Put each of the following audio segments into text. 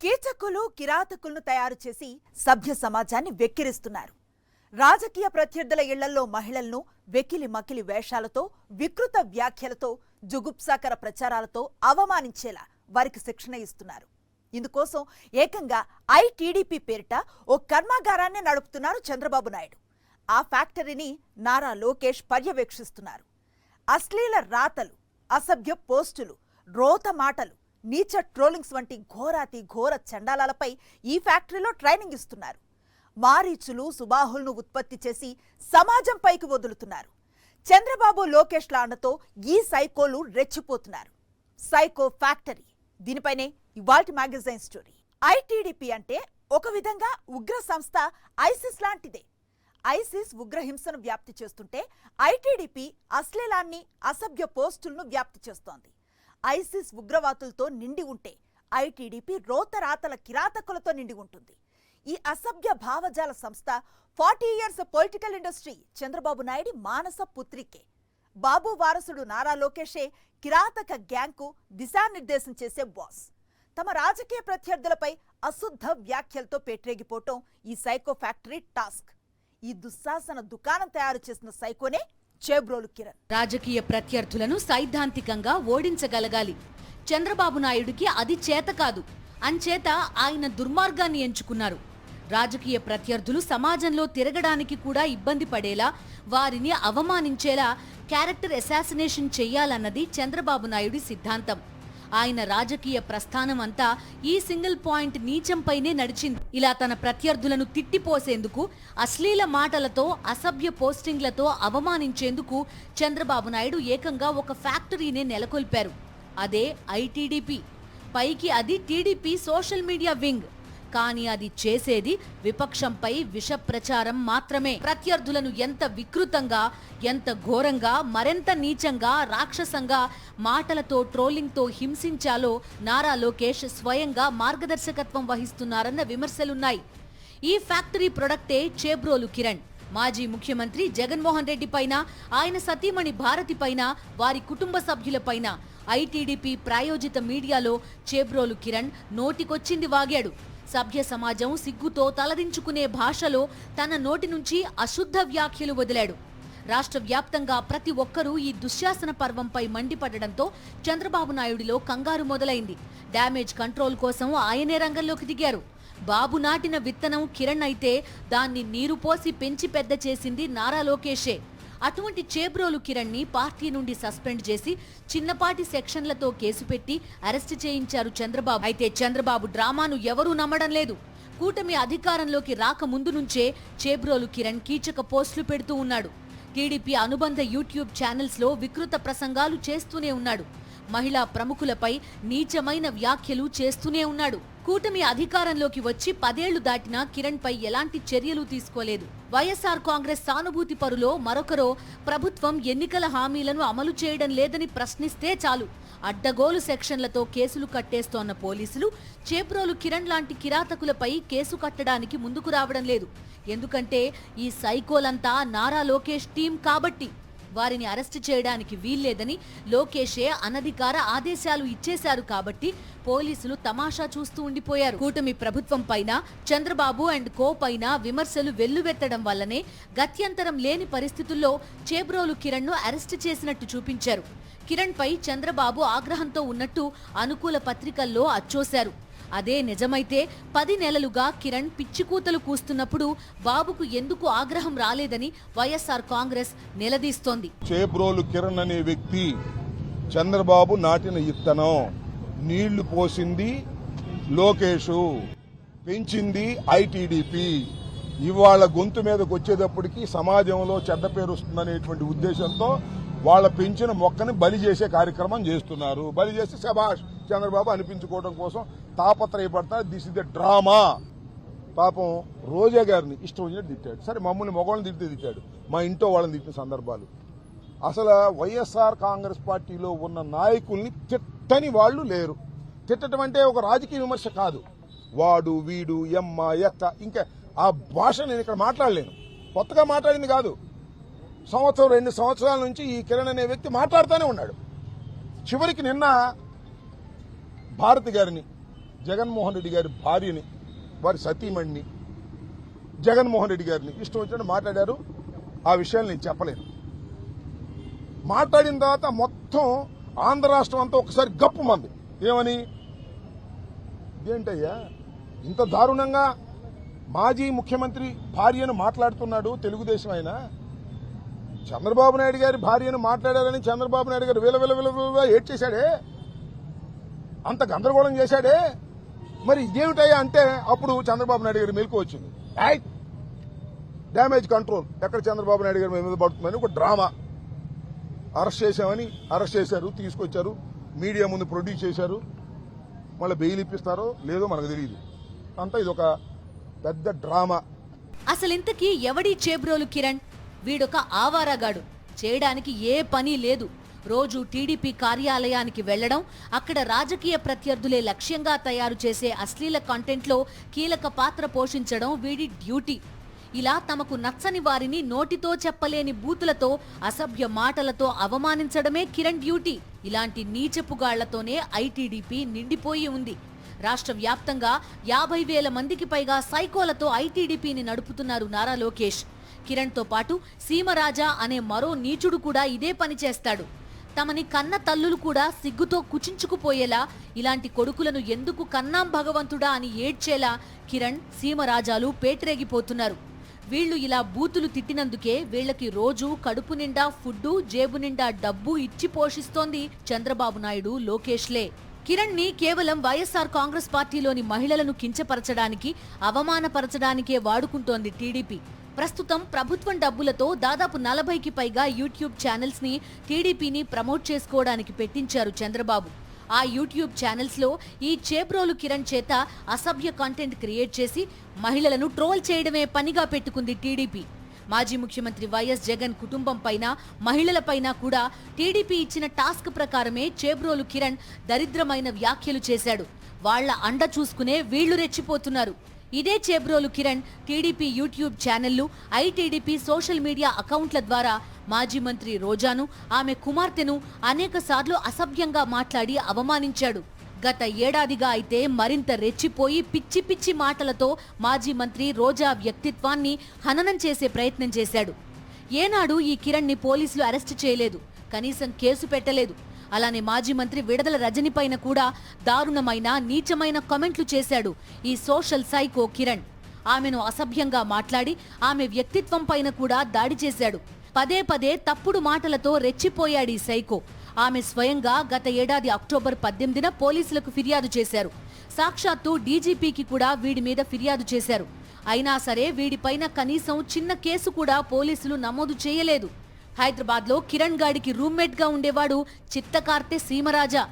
కీచకులు కిరాతకులను తయారు చేసి సభ్య సమాజాన్ని వెక్కిరిస్తున్నారు. రాజకీయ ప్రత్యర్థుల ఇళ్లలో మహిళలను వెకిలి మకిలి వేషాలతో, వికృత వ్యాఖ్యలతో, జుగుప్సాకర ప్రచారాలతో అవమానించేలా వారికి శిక్షణ ఇస్తున్నారు. ఇందుకోసం ఏకంగా ఐటీడీపీ పేరిట ఓ కర్మాగారాన్ని నడుపుతున్నారు చంద్రబాబు నాయుడు. ఆ ఫ్యాక్టరీని నారా లోకేష్ పర్యవేక్షిస్తున్నారు. అశ్లీల రాతలు, అసభ్య పోస్టులు, రోత మాటలు, నీచ ట్రోలింగ్స్ వంటి ఘోరాతి ఘోర చండాలాలపై ఈ ఫ్యాక్టరీలో ట్రైనింగ్ ఇస్తున్నారు. మారీచులు, సుబాహులను ఉత్పత్తి చేసి సమాజం పైకి వదులుతున్నారు. చంద్రబాబు లోకేష్ల అండతో ఈ సైకోలు రెచ్చిపోతున్నారు. సైకో ఫ్యాక్టరీ, దీనిపైనే ఇవాల్టి మ్యాగజైన్ స్టోరీ. ఐటీడీపీ అంటే ఒక విధంగా ఉగ్ర సంస్థ ఐసిస్ లాంటిదే. ఐసిస్ ఉగ్రహింసను వ్యాప్తి చేస్తుంటే ఐటీడీపీ అశ్లీలాన్ని, అసభ్య పోస్టులను వ్యాప్తి చేస్తోంది. ఐసిస్ ఉగ్రవాదులతో నిండి ఉంటే ఐటీడీపీ రోతరాతల కిరాతకులతో నిండి ఉంటుంది. ఈ అసభ్య భావజాల సంస్థ 40 years political industry Chandrababu Naidu మానస పుత్రికే. బాబు వారసుడు నారా లోకేషే కిరాతక గ్యాంగ్కు దిశానిర్దేశం చేసే బాస్. తమ రాజకీయ ప్రత్యర్థులపై అశుద్ధ వ్యాఖ్యలతో పేట్రేగిపోవటం ఈ సైకో ఫ్యాక్టరీ టాస్క్. ఈ దుశ్శాసన దుకాణం తయారు చేసిన సైకోనే చేబ్రోలు కిరణ్. రాజకీయ ప్రత్యర్థులను సైద్ధాంతికంగా ఓడించగలగాలి. చంద్రబాబు నాయుడికి అది చేత కాదు. అంచేత ఆయన దుర్మార్గాన్ని ఎంచుకున్నారు. రాజకీయ ప్రత్యర్థులు సమాజంలో తిరగడానికి కూడా ఇబ్బంది పడేలా, వారిని అవమానించేలా క్యారెక్టర్ అసాసినేషన్ చెయ్యాలన్నది చంద్రబాబు నాయుడి సిద్ధాంతం. ఆయన రాజకీయ ప్రస్థానం అంతా ఈ సింగిల్ పాయింట్ నీచంపైనే నడిచింది. ఇలా తన ప్రత్యర్థులను తిట్టిపోసేందుకు, అశ్లీల మాటలతో, అసభ్య పోస్టింగ్లతో అవమానించేందుకు చంద్రబాబు నాయుడు ఏకంగా ఒక ఫ్యాక్టరీనే నెలకొల్పారు. అదే ఐటీడీపీ. పైకి అది టీడీపీ సోషల్ మీడియా వింగ్. కానీ అది చేసేది విపక్షంపై విష ప్రచారం మాత్రమే. ప్రత్యర్థులను ఎంత వికృతంగా, ఎంత ఘోరంగా, మరెంత నీచంగా, రాక్షసంగా మాటలతో, ట్రోలింగ్తో హింసించాలో నారా లోకేష్ స్వయంగా మార్గదర్శకత్వం వహిస్తున్నారన్న విమర్శలున్నాయి. ఈ ఫ్యాక్టరీ ప్రొడక్టే చేబ్రోలు కిరణ్. మాజీ ముఖ్యమంత్రి జగన్మోహన్ రెడ్డి పైన, ఆయన సతీమణి భారతి పైన, వారి కుటుంబ సభ్యులపైన ఐటీడీపీ ప్రాయోజిత మీడియాలో చేబ్రోలు కిరణ్ నోటికొచ్చింది వాగాడు. సభ్య సమాజం సిగ్గుతో తలదించుకునే భాషలో తన నోటి నుంచి అశుద్ధ వ్యాఖ్యలు వదిలాడు. రాష్ట్ర వ్యాప్తంగా ప్రతి ఒక్కరూ ఈ దుశ్శాసన పర్వంపై మండిపడడంతో చంద్రబాబు నాయుడిలో కంగారు మొదలైంది. డ్యామేజ్ కంట్రోల్ కోసం ఆయనే రంగంలోకి దిగారు. బాబు నాటిన విత్తనం కిరణ్ అయితే దాన్ని నీరు పోసి పెంచి పెద్ద చేసింది నారా లోకేషే. అటువంటి చేబ్రోలు కిరణ్ ని పార్టీ నుండి సస్పెండ్ చేసి చిన్నపాటి సెక్షన్లతో కేసు పెట్టి అరెస్టు చేయించారు చంద్రబాబు. అయితే చంద్రబాబు డ్రామాను ఎవరూ నమ్మడం లేదు. కూటమి అధికారంలోకి రాకముందు నుంచే చేబ్రోలు కిరణ్ కీచక పోస్టులు పెడుతూ ఉన్నాడు. టీడీపీ అనుబంధ యూట్యూబ్ ఛానల్స్ లో వికృత ప్రసంగాలు చేస్తూనే ఉన్నాడు. మహిళా ప్రముఖులపై నీచమైన వ్యాఖ్యలు చేస్తూనే ఉన్నాడు. కూటమి అధికారంలోకి వచ్చి 10 ఏళ్లు దాటినా కిరణ్ పై ఎలాంటి చర్యలు తీసుకోలేదు. వైఎస్ఆర్ కాంగ్రెస్ సానుభూతి పరులో మరొకరో ప్రభుత్వం ఎన్నికల హామీలను అమలు చేయడం లేదని ప్రశ్నిస్తే చాలు అడ్డగోలు సెక్షన్లతో కేసులు కట్టేస్తోన్న పోలీసులు చేబ్రోలు కిరణ్ లాంటి కిరాతకులపై కేసు కట్టడానికి ముందుకు రావడం లేదు. ఎందుకంటే ఈ సైకోలంతా నారా లోకేష్ టీం కాబట్టి. వారిని అరెస్టు చేయడానికి వీల్లేదని లోకేషే అనధికార ఆదేశాలు ఇచ్చేశారు కాబట్టి పోలీసులు తమాషా చూస్తూ ఉండిపోయారు. కూటమి ప్రభుత్వం పైన, చంద్రబాబు అండ్ కో పైన విమర్శలు వెల్లువెత్తడం వల్లనే గత్యంతరం లేని పరిస్థితుల్లో చేబ్రోలు కిరణ్ ను అరెస్టు చేసినట్టు చూపించారు. కిరణ్ పై చంద్రబాబు ఆగ్రహంతో ఉన్నట్టు అనుకూల పత్రికల్లో అచ్చోశారు. అదే నిజమైతే 10 నెలలుగా కిరణ్ పిచ్చికూతలు కూస్తున్నప్పుడు బాబుకు ఎందుకు ఆగ్రహం రాలేదని వైఎస్ఆర్ కాంగ్రెస్ నిలదీస్తోంది. చేబ్రోలు కిరణ్ అనే వ్యక్తి చంద్రబాబు నాటిన ఇత్తనం. నీళ్లు పోసింది లోకేషు, పెంచింది ఐటీడీపీ. ఇవాళ గొంతు మీదకి వచ్చేటప్పటికి సమాజంలో చెడ్డ పేరు వస్తుందనేటువంటి ఉద్దేశంతో వాళ్ళ పెంచిన మొక్కని బలి చేసే కార్యక్రమం చేస్తున్నారు. బలి చేసి శభాష్ చంద్రబాబు అనిపించుకోవడం కోసం తాపత్రయపడతారు. This is the drama. పాపం రోజా గారిని ఇష్టం వచ్చినట్టు తిట్టాడు. సరే, మమ్మల్ని మొగోళ్ళని తిట్టాడు, మా ఇంట్లో వాళ్ళని తిట్టిన సందర్భాలు. అసలు వైఎస్ఆర్ కాంగ్రెస్ పార్టీలో ఉన్న నాయకుల్ని తిట్టని వాళ్ళు లేరు. తిట్టడం అంటే ఒక రాజకీయ విమర్శ కాదు. వాడు, వీడు, ఎమ్మ, ఎక్క, ఇంకా ఆ భాష నేను ఇక్కడ మాట్లాడలేను. కొత్తగా మాట్లాడింది కాదు. 2 సంవత్సరాల నుంచి ఈ కిరణ్ అనే వ్యక్తి మాట్లాడుతూనే ఉన్నాడు. చివరికి నిన్న భారతి గారిని జగన్మోహన్ రెడ్డి గారి భార్యని, వారి సతీమణిని, జగన్మోహన్ రెడ్డి గారిని ఇష్టం వచ్చినట్టు మాట్లాడారు. ఆ విషయాలు నేను చెప్పలేను. మాట్లాడిన తర్వాత మొత్తం ఆంధ్ర రాష్ట్రం అంతా ఒకసారి గప్పు మంది. ఏమని? ఇదేంటయ్యా ఇంత దారుణంగా మాజీ ముఖ్యమంత్రి భార్యను మాట్లాడుతున్నాడు తెలుగుదేశం ఆయన. చంద్రబాబు నాయుడు గారి భార్యను మాట్లాడారని చంద్రబాబు నాయుడు గారు విల ఏడ్ చేశాడే, అంత గందరగోళం చేశాడే. మరి ఇదేమిటయ్యా అంటే అప్పుడు చంద్రబాబు నాయుడు గారి మెలకు వచ్చింది. డ్యామేజ్ కంట్రోల్ ఎక్కడ చంద్రబాబు నాయుడు గారి మీద పడుతుందని ఒక డ్రామా. అరెస్ట్ చేశారు, తీసుకొచ్చారు, మీడియా ముందు ప్రొడ్యూస్ చేశారు. మళ్ళీ బెయిల్ ఇప్పిస్తారో లేదో మనకు తెలియదు. అంతా ఇదొక పెద్ద డ్రామా. అసలింతకీ ఎవడీ చేబ్రోలు కిరణ్? వీడొక ఆవారాగాడు. చేయడానికి ఏ పని లేదు. రోజు టీడీపీ కార్యాలయానికి వెళ్లడం, అక్కడ రాజకీయ ప్రత్యర్థులే లక్ష్యంగా తయారు చేసే అశ్లీల కంటెంట్లో కీలక పాత్ర పోషించడం వీడి డ్యూటీ. ఇలా తమకు నచ్చని వారిని నోటితో చెప్పలేని బూతులతో, అసభ్య మాటలతో అవమానించడమే కిరణ్ డ్యూటీ. ఇలాంటి నీచపుగాళ్లతోనే ఐటీడీపీ నిండిపోయి ఉంది. రాష్ట్ర వ్యాప్తంగా 50,000 మందికి పైగా సైకోలతో ఐటీడీపీని నడుపుతున్నారు నారా లోకేష్. కిరణ్తో పాటు సీమరాజా అనే మరో నీచుడు కూడా ఇదే పని చేస్తాడు. తమని కన్న తల్లులు కూడా సిగ్గుతో కుచించుకుపోయేలా, ఇలాంటి కొడుకులను ఎందుకు కన్నాం భగవంతుడా అని ఏడ్చేలా కిరణ్, సీమరాజాలు పేటరేగిపోతున్నారు. వీళ్లు ఇలా బూతులు తిట్టినందుకే వీళ్లకి రోజు కడుపు నిండా ఫుడ్డు, జేబు నిండా డబ్బు ఇచ్చి పోషిస్తోంది చంద్రబాబు నాయుడు, లోకేష్లే. కిరణ్ ని కేవలం వైఎస్ఆర్ కాంగ్రెస్ పార్టీలోని మహిళలను కించపరచడానికి, అవమానపరచడానికే వాడుకుంటోంది టీడీపీ. ప్రస్తుతం ప్రభుత్వం డబ్బులతో దాదాపు 40కి పైగా యూట్యూబ్ ఛానల్స్ ని టీడీపీని ప్రమోట్ చేసుకోవడానికి పెట్టించారు చంద్రబాబు. ఆ యూట్యూబ్ ఛానల్స్ లో ఈ చేబ్రోలు కిరణ్ చేత అసభ్య కంటెంట్ క్రియేట్ చేసి మహిళలను ట్రోల్ చేయడమే పనిగా పెట్టుకుంది టీడీపీ. మాజీ ముఖ్యమంత్రి వైఎస్ జగన్ కుటుంబం పైన, మహిళలపైన కూడా టీడీపీ ఇచ్చిన టాస్క్ ప్రకారమే చేబ్రోలు కిరణ్ దరిద్రమైన వ్యాఖ్యలు చేశాడు. వాళ్ల అండ చూసుకునే వీళ్లు రెచ్చిపోతున్నారు. ఇదే చేబ్రోలు కిరణ్ టీడీపీ యూట్యూబ్ ఛానళ్లు, ఐటీడీపీ సోషల్ మీడియా అకౌంట్ల ద్వారా మాజీ మంత్రి రోజాను, ఆమె కుమార్తెను అనేకసార్లు అసభ్యంగా మాట్లాడి అవమానించాడు. గత ఏడాదిగా అయితే మరింత రెచ్చిపోయి పిచ్చి పిచ్చి మాటలతో మాజీ మంత్రి రోజా వ్యక్తిత్వాన్ని హననం చేసే ప్రయత్నం చేశాడు. ఏనాడు ఈ కిరణ్ ని పోలీసులు అరెస్టు చేయలేదు, కనీసం కేసు పెట్టలేదు. అలానే మాజీ మంత్రి విడదల రజని పైన కూడా దారుణమైన, నీచమైన కామెంట్లు చేశాడు ఈ సోషల్ సైకో కిరణ్. ఆమెను అసభ్యంగా మాట్లాడి ఆమె వ్యక్తిత్వం పైన కూడా దాడి చేశాడు. పదే పదే తప్పుడు మాటలతో రెచ్చిపోయాడు ఈ సైకో. ఆమె స్వయంగా గత ఏడాది అక్టోబర్ 18న పోలీసులకు ఫిర్యాదు చేశారు. సాక్షాత్తు డీజీపీకి కూడా వీడి మీద ఫిర్యాదు చేశారు. అయినా సరే వీడిపైన కనీసం చిన్న కేసు కూడా పోలీసులు నమోదు చేయలేదు. హైదరాబాద్లో కిరణ్ గాడికి రూమ్మేట్ గా ఉండేవాడు చిత్తకార్తె సీమరాజా.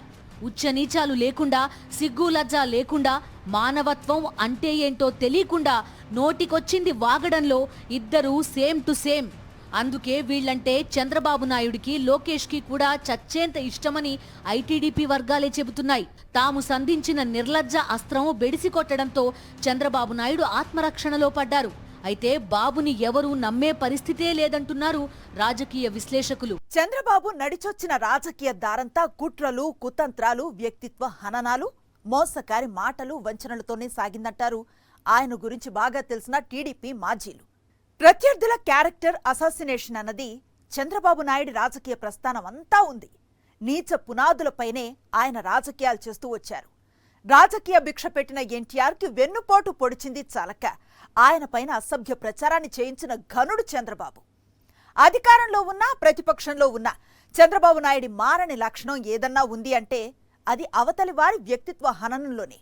ఉచ్చనీచాలు లేకుండా, సిగ్గు లజ్జ లేకుండా, మానవత్వం అంటే ఏంటో తెలియకుండా నోటికొచ్చింది వాగడంలో ఇద్దరూ సేమ్ టు సేమ్. అందుకే వీళ్లంటే చంద్రబాబు నాయుడికి, లోకేష్ కి కూడా చచ్చేంత ఇష్టమని ఐటీడీపీ వర్గాలే చెబుతున్నాయి. తాము సంధించిన నిర్లజ్జ అస్త్రం బెడిసి కొట్టడంతో చంద్రబాబు నాయుడు ఆత్మరక్షణలో పడ్డారు. అయితే బాబుని ఎవరూ నమ్మే పరిస్థితే లేదంటున్నారు రాజకీయ విశ్లేషకులు. చంద్రబాబు నడిచొచ్చిన రాజకీయ దారంతా కుట్రలు, కుతంత్రాలు, వ్యక్తిత్వ హననాలు, మోసకారి మాటలు, వంచనలతోనే సాగిందంటారు ఆయన గురించి బాగా తెలిసిన టీడీపీ మాజీలు. ప్రత్యర్థుల క్యారెక్టర్ అసాసినేషన్ అన్నది చంద్రబాబు నాయుడు రాజకీయ ప్రస్థానం అంతా ఉంది. నీచ పునాదులపైనే ఆయన రాజకీయాలు చేస్తూ వచ్చారు. రాజకీయ భిక్ష పెట్టిన ఎన్టీఆర్కి వెన్నుపోటు పొడిచింది చాలక ఆయన పైన అసభ్య ప్రచారాన్ని చేయించిన ఘనుడు చంద్రబాబు. అధికారంలో ఉన్నా, ప్రతిపక్షంలో ఉన్నా చంద్రబాబు నాయుడి మారని లక్షణం ఏదన్నా ఉంది అంటే అది అవతలి వారి వ్యక్తిత్వ హననంలోనే.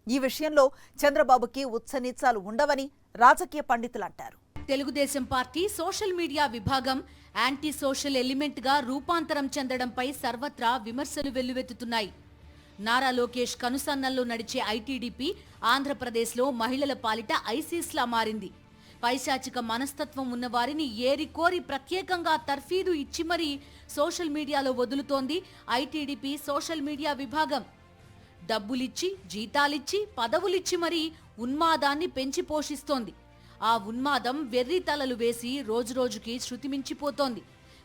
ఈ విషయంలో చంద్రబాబుకి ఉత్సనీచాలు ఉండవని రాజకీయ పండితులు అంటారు. తెలుగుదేశం పార్టీ సోషల్ మీడియా విభాగం యాంటీ సోషల్ ఎలిమెంట్ గా రూపాంతరం చెందడంపై సర్వత్రా విమర్శలు వెల్లువెత్తుతున్నాయి. నారా లోకేష్ కనుసన్నల్లో నడిచే ఐటీడీపీ ఆంధ్రప్రదేశ్లో మహిళల పాలిట ఐసీస్లా మారింది. పైశాచిక మనస్తత్వం ఉన్నవారిని ఏరికోరి ప్రత్యేకంగా తర్ఫీదు ఇచ్చి మరీ సోషల్ మీడియాలో వదులుతోంది ఐటీడీపీ సోషల్ మీడియా విభాగం. డబ్బులిచ్చి, జీతాలిచ్చి, పదవులిచ్చి మరీ ఉన్మాదాన్ని పెంచి పోషిస్తోంది. ఆ ఉన్మాదం వెర్రి తలలు వేసి రోజురోజుకి శృతిమించిపోతోంది.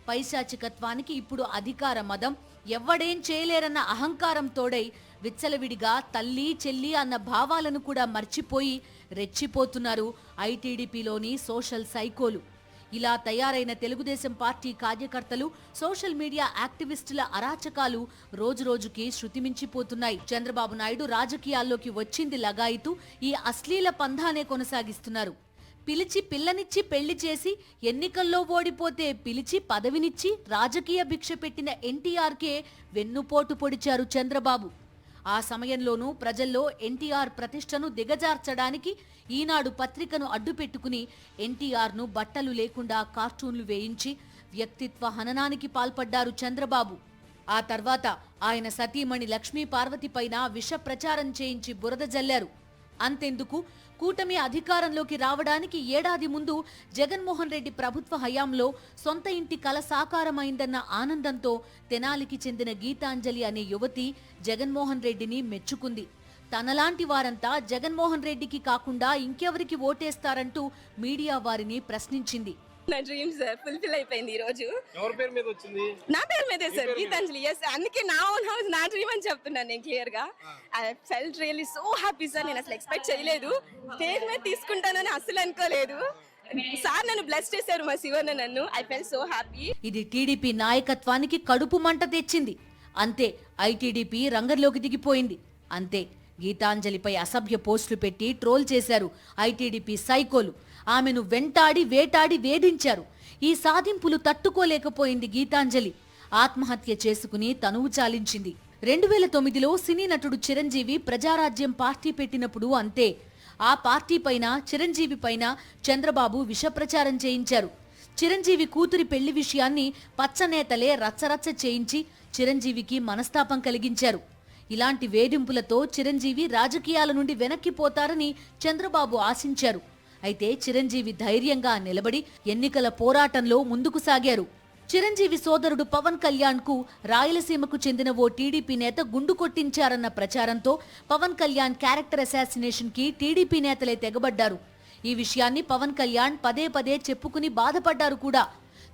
పైశాచికత్వానికి ఇప్పుడు అధికార మదం, ఎవ్వడేం చేయలేరన్న అహంకారం తోడై విచ్చలవిడిగా తల్లి చెల్లి అన్న భావాలను కూడా మర్చిపోయి రెచ్చిపోతున్నారు ఐటీడీపీలోని సోషల్ సైకోలు. ఇలా తయారైన తెలుగుదేశం పార్టీ కార్యకర్తలు, సోషల్ మీడియా యాక్టివిస్టుల అరాచకాలు రోజురోజుకి శృతిమించిపోతున్నాయి. చంద్రబాబు నాయుడు రాజకీయాల్లోకి వచ్చింది లగాయితూ ఈ అశ్లీల పంథానే కొనసాగిస్తున్నారు. పిలిచి పిల్లనిచ్చి పెళ్లి చేసి ఎన్నికల్లో ఓడిపోతే పిలిచి పదవినిచ్చి రాజకీయ భిక్ష పెట్టిన ఎన్టీఆర్కే వెన్నుపోటు పొడిచారు చంద్రబాబు. ఆ సమయంలోనూ ప్రజల్లో ఎన్టీఆర్ ప్రతిష్టను దిగజార్చడానికి ఈనాడు పత్రికను అడ్డుపెట్టుకుని ఎన్టీఆర్ను బట్టలు లేకుండా కార్టూన్లు వేయించి వ్యక్తిత్వ హననానికి పాల్పడ్డారు చంద్రబాబు. ఆ తర్వాత ఆయన సతీమణి లక్ష్మీ పార్వతి పైన విష ప్రచారం చేయించి బురద జల్లారు. అంతెందుకు, కూటమి అధికారంలోకి రావడానికి ఏడాది ముందు జగన్మోహన్ రెడ్డి ప్రభుత్వ హయాంలో సొంత ఇంటి కల సాకారమైందన్న ఆనందంతో తెనాలికి చెందిన గీతాంజలి అనే యువతి జగన్మోహన్ రెడ్డిని మెచ్చుకుంది. తనలాంటి వారంతా జగన్మోహన్ రెడ్డికి కాకుండా ఇంకెవరికి ఓటేస్తారంటూ మీడియా వారిని ప్రశ్నించింది. నా డ్రీమ్స్ ఫుల్ఫిల్ అయిపోయింది ఈ రోజు. ఎవరి పేరు మీద వచ్చింది? నా పేరు మీదే సార్, గీతాంజలి. ఎస్, అందుకే నా ఓన్ హౌస్ నా డ్రీమ్ అని చెప్తున్నాను నేను క్లియర్ గా. I felt really so happy sir. నేను అసలు ఎక్స్పెక్ట్ చేయలేదు, స్టేజ్ మీద తీసుకుంటానని అసలు అనుకోలేదు. సార్ నన్ను బ్లెస్ చేశారు, మా శివన్న నన్ను. I felt so happy. ఇది టీడీపీ నాయకత్వానికి కడుపు మంట తెచ్చింది. అంతే, ఐటీడీపీ రంగంలోకి దిగిపోయింది. అంతే, గీతాంజలిపై అసభ్య పోస్టులు పెట్టి ట్రోల్ చేశారు ఐటీడీపీ సైకోలు. ఆమెను వెంటాడి వేటాడి వేధించారు. ఈ సాధింపులు తట్టుకోలేకపోయింది గీతాంజలి. ఆత్మహత్య చేసుకుని తనువు చాలించింది. 2009లో సినీ నటుడు చిరంజీవి ప్రజారాజ్యం పార్టీ పెట్టినప్పుడు అంతే. ఆ పార్టీ పైన, చిరంజీవి పైన చంద్రబాబు విషప్రచారం చేయించారు. చిరంజీవి కూతురి పెళ్లి విషయాన్ని పచ్చనేతలే రచ్చరచ్చ చేయించి చిరంజీవికి మనస్తాపం కలిగించారు. ఇలాంటి వేధింపులతో చిరంజీవి రాజకీయాల నుండి వెనక్కిపోతారని చంద్రబాబు ఆశించారు. అయితే చిరంజీవి ధైర్యంగా నిలబడి ఎన్నికల పోరాటంలో ముందుకు సాగారు. చిరంజీవి సోదరుడు పవన్ కళ్యాణ్ కు రాయలసీమకు చెందిన ఓ టీడీపీ నేత గుండు కొట్టించారన్న ప్రచారంతో పవన్ కళ్యాణ్ క్యారెక్టర్ అసాసినేషన్ కి టీడీపీ నేతలే తెగబడ్డారు. ఈ విషయాన్ని పవన్ కళ్యాణ్ పదే పదే చెప్పుకుని బాధపడ్డారు కూడా.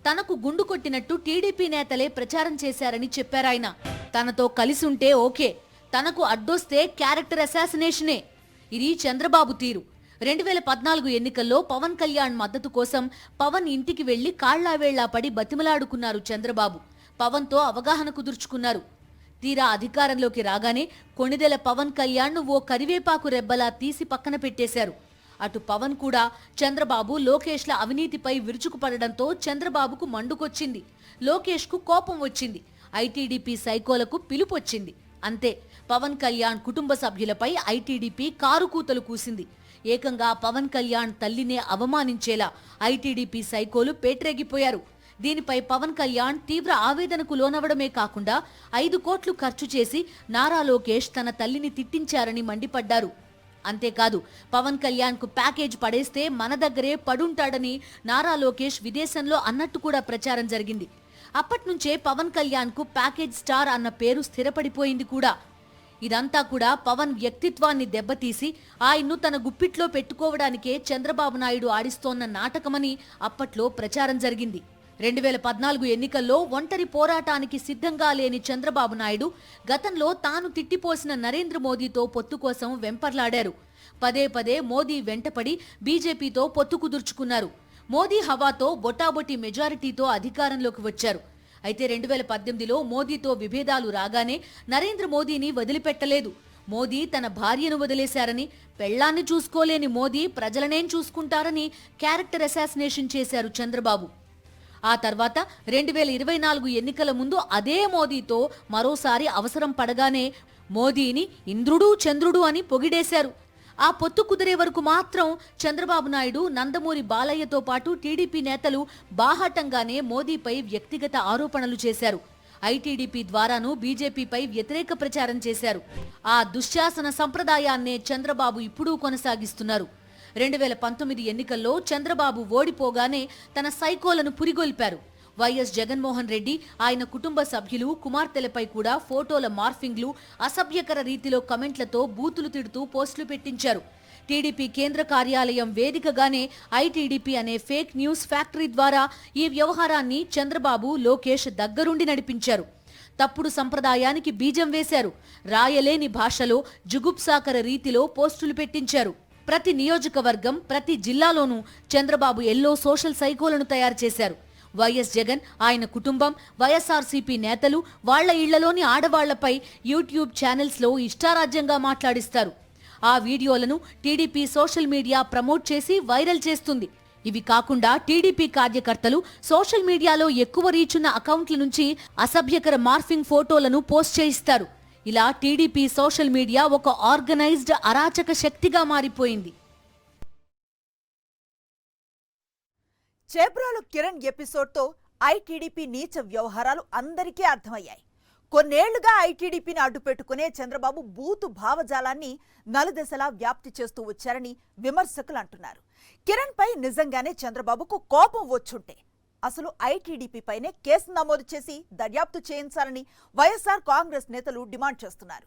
తనకు గుండు కొట్టినట్టు టీడీపీ నేతలే ప్రచారం చేశారని చెప్పారాయన. తనతో కలిసుంటే ఓకే, తనకు అడ్డొస్తే క్యారెక్టర్ అసాసినేషనే. ఇది చంద్రబాబు తీరు. 2014 ఎన్నికల్లో పవన్ కళ్యాణ్ మద్దతు కోసం పవన్ ఇంటికి వెళ్లి కాళ్లావేళ్లా పడి బతిమలాడుకున్నారు చంద్రబాబు. పవన్తో అవగాహన కుదుర్చుకున్నారు. తీరా అధికారంలోకి రాగానే కొణిదెల పవన్ కళ్యాణ్ ఓ కరివేపాకు రెబ్బలా తీసి పక్కన పెట్టేశారు. అటు పవన్ కూడా చంద్రబాబు, లోకేష్ల అవినీతిపై విరుచుకుపడడంతో చంద్రబాబుకు మండుకొచ్చింది. లోకేష్కు కోపం వచ్చింది. ఐటీడీపీ సైకోలకు పిలుపొచ్చింది. అంతే, పవన్ కళ్యాణ్ కుటుంబ సభ్యులపై ఐటీడీపీ కారుకూతలు కూసింది. ఏకంగా పవన్ కళ్యాణ్ తల్లినే అవమానించేలా ఐటీడీపీ సైకోలు పేట్రేగిపోయారు. దీనిపై పవన్ కళ్యాణ్ తీవ్ర ఆవేదనకు లోనవడమే కాకుండా 5 కోట్లు ఖర్చు చేసి నారా లోకేష్ తన తల్లిని తిట్టించారని మండిపడ్డారు. అంతేకాదు, పవన్ కళ్యాణ్ కు ప్యాకేజ్ పడేస్తే మన దగ్గరే పడుంటాడని నారా లోకేష్ విదేశంలో అన్నట్టు కూడా ప్రచారం జరిగింది. అప్పట్నుంచే పవన్ కళ్యాణ్ కు ప్యాకేజ్ స్టార్ అన్న పేరు స్థిరపడిపోయింది కూడా. ఇదంతా కూడా పవన్ వ్యక్తిత్వాన్ని దెబ్బతీసి ఆయన్ను తన గుప్పిట్లో పెట్టుకోవడానికే చంద్రబాబు నాయుడు ఆడిస్తోన్న నాటకమని అప్పట్లో ప్రచారం జరిగింది. 2014 ఎన్నికల్లో ఒంటరి పోరాటానికి సిద్ధంగా లేని చంద్రబాబు నాయుడు గతంలో తాను తిట్టిపోసిన నరేంద్ర మోదీతో పొత్తు కోసం వెంపర్లాడారు. పదే పదే మోదీ వెంటపడి బీజేపీతో పొత్తు కుదుర్చుకున్నారు. మోదీ హవాతో బొటాబొటి మెజారిటీతో అధికారంలోకి వచ్చారు. అయితే 2018లో మోదీతో విభేదాలు రాగానే నరేంద్ర మోదీని వదిలిపెట్టలేదు. మోదీ తన భార్యను వదిలేశారని, పెళ్లాన్ని చూసుకోలేని మోదీ ప్రజలనేం చూసుకుంటారని క్యారెక్టర్ అసాసినేషన్ చేశారు చంద్రబాబు. ఆ తర్వాత 2024 ఎన్నికల ముందు అదే మోదీతో మరోసారి అవసరం పడగానే మోదీని ఇంద్రుడు చంద్రుడు అని పొగిడేశారు. ఆ పొత్తు కుదిరే వరకు మాత్రం చంద్రబాబు నాయుడు, నందమూరి బాలయ్యతో పాటు టీడీపీ నేతలు బాహాటంగానే మోదీపై వ్యక్తిగత ఆరోపణలు చేశారు. ఐటీడీపీ ద్వారాను బీజేపీపై వ్యతిరేక ప్రచారం చేశారు. ఆ దుశ్శాసన సంప్రదాయాన్నే చంద్రబాబు ఇప్పుడూ కొనసాగిస్తున్నారు. 2019 ఎన్నికల్లో చంద్రబాబు ఓడిపోగానే తన సైకోలను పురిగొల్పారు. వైఎస్ జగన్మోహన్ రెడ్డి, ఆయన కుటుంబ సభ్యులు, కుమార్తెలపై కూడా ఫోటోల మార్ఫింగ్లు, అసభ్యకర రీతిలో కమెంట్లతో బూతులు తిడుతూ పోస్టులు పెట్టించారు. టీడీపీ కేంద్ర కార్యాలయం వేదికగానే ఐటీడీపీ అనే ఫేక్ న్యూస్ ఫ్యాక్టరీ ద్వారా ఈ వ్యవహారాన్ని చంద్రబాబు, లోకేష్ దగ్గరుండి నడిపించారు. తప్పుడు సంప్రదాయానికి బీజం వేశారు. రాయలేని భాషలో జుగుప్సాకర రీతిలో పోస్టులు పెట్టించారు. ప్రతి నియోజకవర్గం, ప్రతి జిల్లాలోనూ చంద్రబాబు ఎల్లో సోషల్ సైకోలను తయారు చేశారు. వైఎస్ జగన్, ఆయన కుటుంబం, వైఎస్ఆర్సీపీ నేతలు వాళ్ల ఇళ్లలోని ఆడవాళ్లపై యూట్యూబ్ ఛానల్స్లో ఇష్టారాజ్యంగా మాట్లాడిస్తారు. ఆ వీడియోలను టీడీపీ సోషల్ మీడియా ప్రమోట్ చేసి వైరల్ చేస్తుంది. ఇవి కాకుండా టీడీపీ కార్యకర్తలు సోషల్ మీడియాలో ఎక్కువ రీచున్న అకౌంట్ల నుంచి అసభ్యకర మార్ఫింగ్ ఫోటోలను పోస్ట్ చేయిస్తారు. ఇలా టీడీపీ సోషల్ మీడియా ఒక ఆర్గనైజ్డ్ అరాచక శక్తిగా మారిపోయింది. చేబ్రోలు కిరణ్ ఎపిసోడ్తో ఐటీడీపీ నీచ వ్యవహారాలు అందరికీ అర్థమయ్యాయి. కొన్నేళ్లుగా ఐటీడీపీని అడ్డుపెట్టుకునే చంద్రబాబు బూతు భావజాలాన్ని నలుదెసలా వ్యాప్తి చేస్తూ వచ్చారని విమర్శకులు అంటున్నారు. కిరణ్ పై నిజంగానే చంద్రబాబుకు కోపం వచ్చుంటే అసలు ఐటీడీపీ పైనే కేసు నమోదు చేసి దర్యాప్తు చేయించాలని వైఎస్ఆర్ కాంగ్రెస్ నేతలు డిమాండ్ చేస్తున్నారు.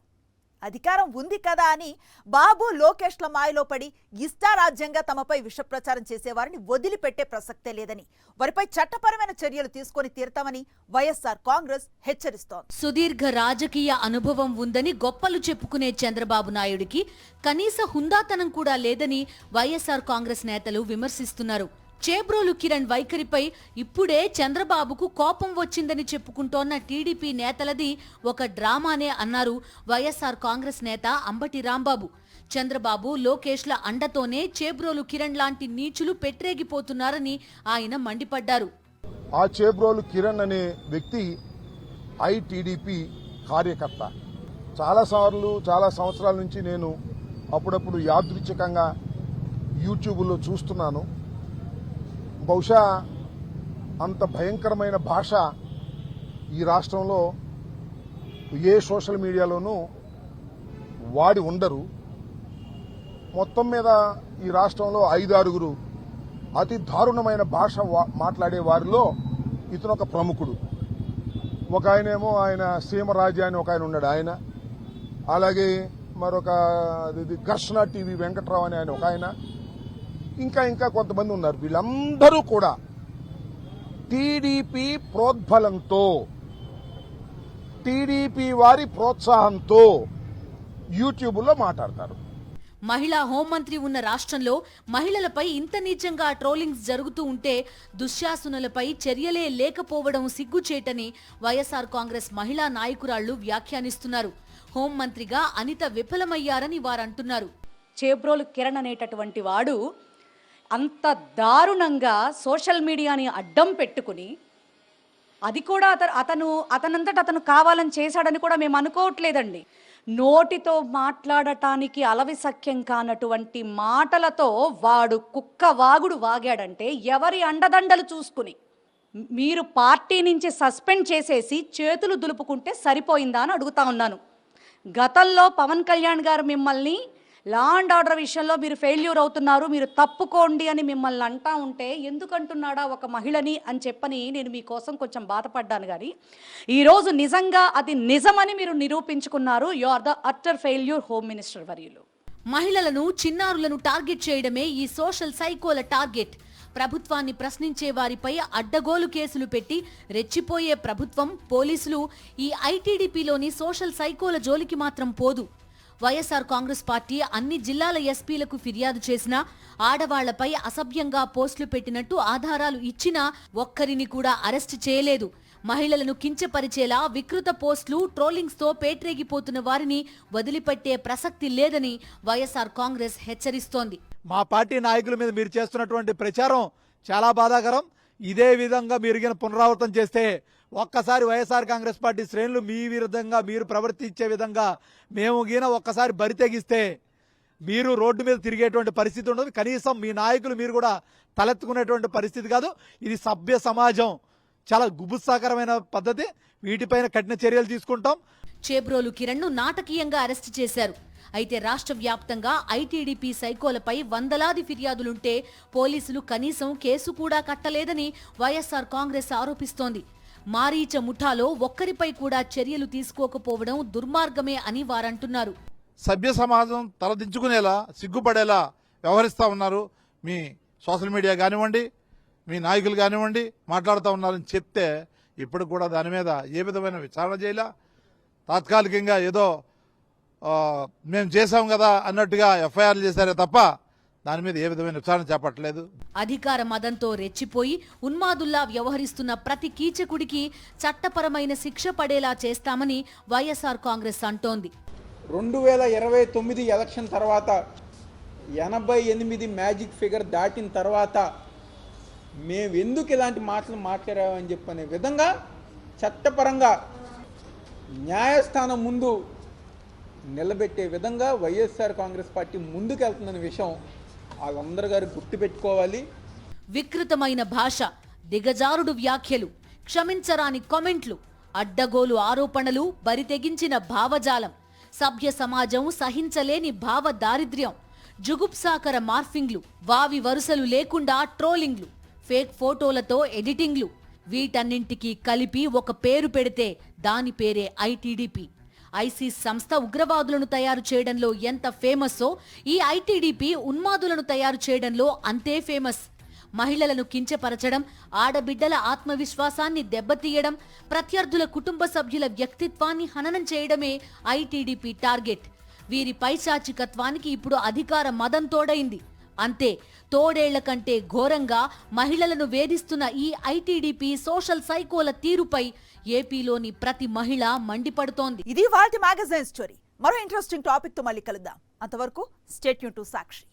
అధికారం ఉంది కదా అని బాబు లోకేష్ల మాయలో పడి ఇష్టారాజ్యంగా తమపై విషప్రచారం చేసేవారిని వదిలిపెట్టే ప్రసక్తే లేదని, వారిపై చట్టపరమైన చర్యలు తీసుకొని తీరుతామని వైఎస్ఆర్ కాంగ్రెస్ హెచ్చరిస్తోంది. సుదీర్ఘ రాజకీయ అనుభవం ఉందని గొప్పలు చెప్పుకునే చంద్రబాబు నాయుడికి కనీస హుందాతనం కూడా లేదని వైఎస్ఆర్ కాంగ్రెస్ నేతలు విమర్శిస్తున్నారు. చేబ్రోలు కిరణ్ వైఖరిపై ఇప్పుడే చంద్రబాబుకు కోపం వచ్చిందని చెప్పుకుంటోన్న టీడీపీ నేతలది ఒక డ్రామానే అన్నారు వైఎస్ఆర్ కాంగ్రెస్ నేత అంబటి రాంబాబు. చంద్రబాబు, లోకేష్ల అండతోనే చేబ్రోలు కిరణ్ లాంటి నీచులు పెట్టరేగిపోతున్నారని ఆయన మండిపడ్డారు. ఆ చేబ్రోలు కిరణ్ అనే వ్యక్తి ఐటీడీపీ కార్యకర్త. చాలా సంవత్సరాల నుంచి నేను అప్పుడప్పుడు యాదృచ్ఛికంగా యూట్యూబ్లో చూస్తున్నాను. బహుశా అంత భయంకరమైన భాష ఈ రాష్ట్రంలో ఏ సోషల్ మీడియాలోనూ వాడి ఉండరు. మొత్తం మీద ఈ రాష్ట్రంలో 5-6 అతి దారుణమైన భాష మాట్లాడే వారిలో ఇతను ఒక ప్రముఖుడు. ఒక ఆయనేమో ఆయన సీమరాజా అని ఒక ఆయన ఉన్నాడు, ఆయన. అలాగే మరొక ఘర్షణ టీవీ వెంకట్రావు అని ఆయన ఒక ఆయన, ఇంకా కొంతమంది ఉన్నారు. వీళ్ళందరూ కూడా టీడీపీ ప్రోద్బలంతో, టీడీపీ వారి ప్రోత్సాహంతో యూట్యూబ్లో మాట్లాడతారు. మహిళా హోంమంత్రి ఉన్న రాష్ట్రంలో మహిళలపై ఇంత నీచంగా ట్రోలింగ్స్ జరుగుతూ ఉంటే దుశ్శాసనులపై చర్యలే లేకపోవడం సిగ్గుచేటని వైఎస్ఆర్ కాంగ్రెస్ మహిళా నాయకురాళ్లు వ్యాఖ్యానిస్తున్నారు. హోంమంత్రిగా అనిత విఫలమయ్యారని వారంటున్నారు. చేబ్రోలు కిరణ్ అనేటటువంటి వాడు అంత దారుణంగా సోషల్ మీడియాని అడ్డం పెట్టుకుని, అది కూడా అతనంతట అతను కావాలని చేశాడని కూడా మేము అనుకోవట్లేదండి. నోటితో మాట్లాడటానికి అలవిసఖ్యం కానటువంటి మాటలతో వాడు కుక్క వాగుడు వాగాడంటే ఎవరి అండదండలు చూసుకుని మీరు పార్టీ నుంచి సస్పెండ్ చేసేసి చేతులు దులుపుకుంటే సరిపోయిందా అని అడుగుతా ఉన్నాను. గతంలో పవన్ కళ్యాణ్ గారు మిమ్మల్ని లా అండ్ ఆర్డర్ విషయంలో మీరు ఫెయిల్యూర్ అవుతున్నారు, మీరు తప్పుకోండి అని మిమ్మల్ని అంటా ఉంటే ఎందుకంటున్నాడా ఒక మహిళని అని చెప్పని నేను మీకోసం కొంచెం బాధపడ్డాను. కానీ ఈరోజు నిజంగా అది నిజమని మీరు నిరూపించుకున్నారు. You are the utter failure home minister వర్యులు. మహిళలను, చిన్నారులను టార్గెట్ చేయడమే ఈ సోషల్ సైకోల టార్గెట్. ప్రభుత్వాన్ని ప్రశ్నించే వారిపై అడ్డగోలు కేసులు పెట్టి రెచ్చిపోయే ప్రభుత్వం, పోలీసులు ఈ ఐటీడీపీలోని సోషల్ సైకోల జోలికి మాత్రం పోదు. వైఎస్ఆర్ కాంగ్రెస్ పార్టీ అన్ని జిల్లాల ఎస్పీలకు ఫిర్యాదు చేసినా, ఆడవాళ్లపై అసభ్యంగా పోస్టులు పెట్టినట్టు ఆధారాలు ఇచ్చినా ఒక్కరిని కూడా అరెస్టు చేయలేదు. మహిళలను కించపరిచేలా వికృత పోస్టులు, ట్రోలింగ్స్తో పేట్రేగిపోతున్న వారిని వదిలిపెట్టే ప్రసక్తి లేదని వైఎస్ఆర్ కాంగ్రెస్ హెచ్చరిస్తోంది. మా పార్టీ నాయకుల మీద మీరు చేస్తున్నటువంటి ప్రచారం చాలా బాధాకరం. ఇదే విధంగా మీరు పునరావృతం చేస్తే ఒక్కసారి వైఎస్ఆర్ కాంగ్రెస్ పార్టీ శ్రేణులు మీ విరుద్ధంగా మీరు ప్రవర్తించే విధంగా మేము ఒక్కసారి బరి తెగిస్తే మీరు రోడ్డు మీద తిరిగేటువంటి పరిస్థితి ఉండదు. కనీసం మీ నాయకులు మీరు కూడా తలెత్తుకునేటువంటి పరిస్థితి కాదు. ఇది సభ్య సమాజం, చాలా గుబుత్సాకరమైన పద్ధతి. వీటిపైన కఠిన చర్యలు తీసుకుంటాం. చేబ్రోలు కిరణ్ ను నాటకీయంగా అరెస్టు చేశారు. అయితే రాష్ట్ర వ్యాప్తంగా ఐటీడీపీ సైకోలపై వందలాది ఫిర్యాదులుంటే పోలీసులు కనీసం కేసు కూడా కట్టలేదని వైఎస్ఆర్ కాంగ్రెస్ ఆరోపిస్తోంది. మారీచ ముఠాలో ఒక్కరిపై కూడా చర్యలు తీసుకోకపోవడం దుర్మార్గమే అని వారంటున్నారు. సభ్య సమాజం తలదించుకునేలా, సిగ్గుపడేలా వ్యవహరిస్తూ ఉన్నారు. మీ సోషల్ మీడియా కానివ్వండి, మీ నాయకులు కానివ్వండి మాట్లాడుతూ ఉన్నారని చెప్తే ఇప్పుడు కూడా దాని మీద ఏ విధమైన విచారణ చేయలే. తాత్కాలికంగా ఏదో మేము చేసాం కదా అన్నట్టుగా ఎఫ్ఐఆర్లు చేశారే తప్ప దాని మీద ఏ విధమైన విచారణ చేపట్టలేదు. అధికార మదంతో రెచ్చిపోయి ఉన్మాదుల్లా వ్యవహరిస్తున్న ప్రతి కీచకుడికి చట్టపరమైన శిక్ష పడేలా చేస్తామని వైఎస్ఆర్ కాంగ్రెస్ అంటోంది. 2029 ఎలక్షన్ తర్వాత 88 మ్యాజిక్ ఫిగర్ దాటిన తర్వాత మేము ఎందుకు ఇలాంటి మాటలు మాట్లాడామని చెప్పనే విధంగా చట్టపరంగా న్యాయస్థానం ముందు నిలబెట్టే విధంగా వైఎస్ఆర్ కాంగ్రెస్ పార్టీ ముందుకెళ్తుందనే విషయం వాళ్ళందరూ గారు గుర్తుపెట్టుకోవాలి. వికృతమైన భాష, దిగజారుడు వ్యాఖ్యలు, క్షమించరాని కామెంట్లు, అడ్డగోలు ఆరోపణలు, బరితెగించిన భావజాలం, సభ్య సమాజం సహించలేని భావ దారిద్ర్యం, జుగుప్సాకర మార్ఫింగ్లు, వావి వరుసలు లేకుండా ట్రోలింగ్లు, ఫేక్ ఫోటోలతో ఎడిటింగ్లు, వీటన్నింటికీ కలిపి ఒక పేరు పెడితే దాని పేరే ఐటీడీపీ. ఐసిస్ సంస్థ ఉగ్రవాదులను తయారు చేయడంలో ఎంత ఫేమస్సో ఈ ఐటీడీపీ ఉన్మాదులను తయారు చేయడంలో అంతే ఫేమస్. మహిళలను కించపరచడం, ఆడబిడ్డల ఆత్మవిశ్వాసాన్ని దెబ్బతీయడం, ప్రత్యర్థుల కుటుంబ సభ్యుల వ్యక్తిత్వాన్ని హననం చేయడమే ఐటీడీపీ టార్గెట్. వీరి పైశాచికత్వానికి ఇప్పుడు అధికార మదం తోడైంది. అంతే, తోడేళ్ల కంటే ఘోరంగా మహిళలను వేధిస్తున్న ఈ ఐటీడీపీ సోషల్ సైకోల తీరుపై ఏపీలోని ప్రతి మహిళ మండిపడుతోంది. ఇది వాటి మ్యాగజైన్ స్టోరీ. మరో ఇంట్రెస్టింగ్ టాపిక్ తో మళ్ళీ కలుద్దాం. అంతవరకు స్టే ట్యూన్ టు సాక్షి.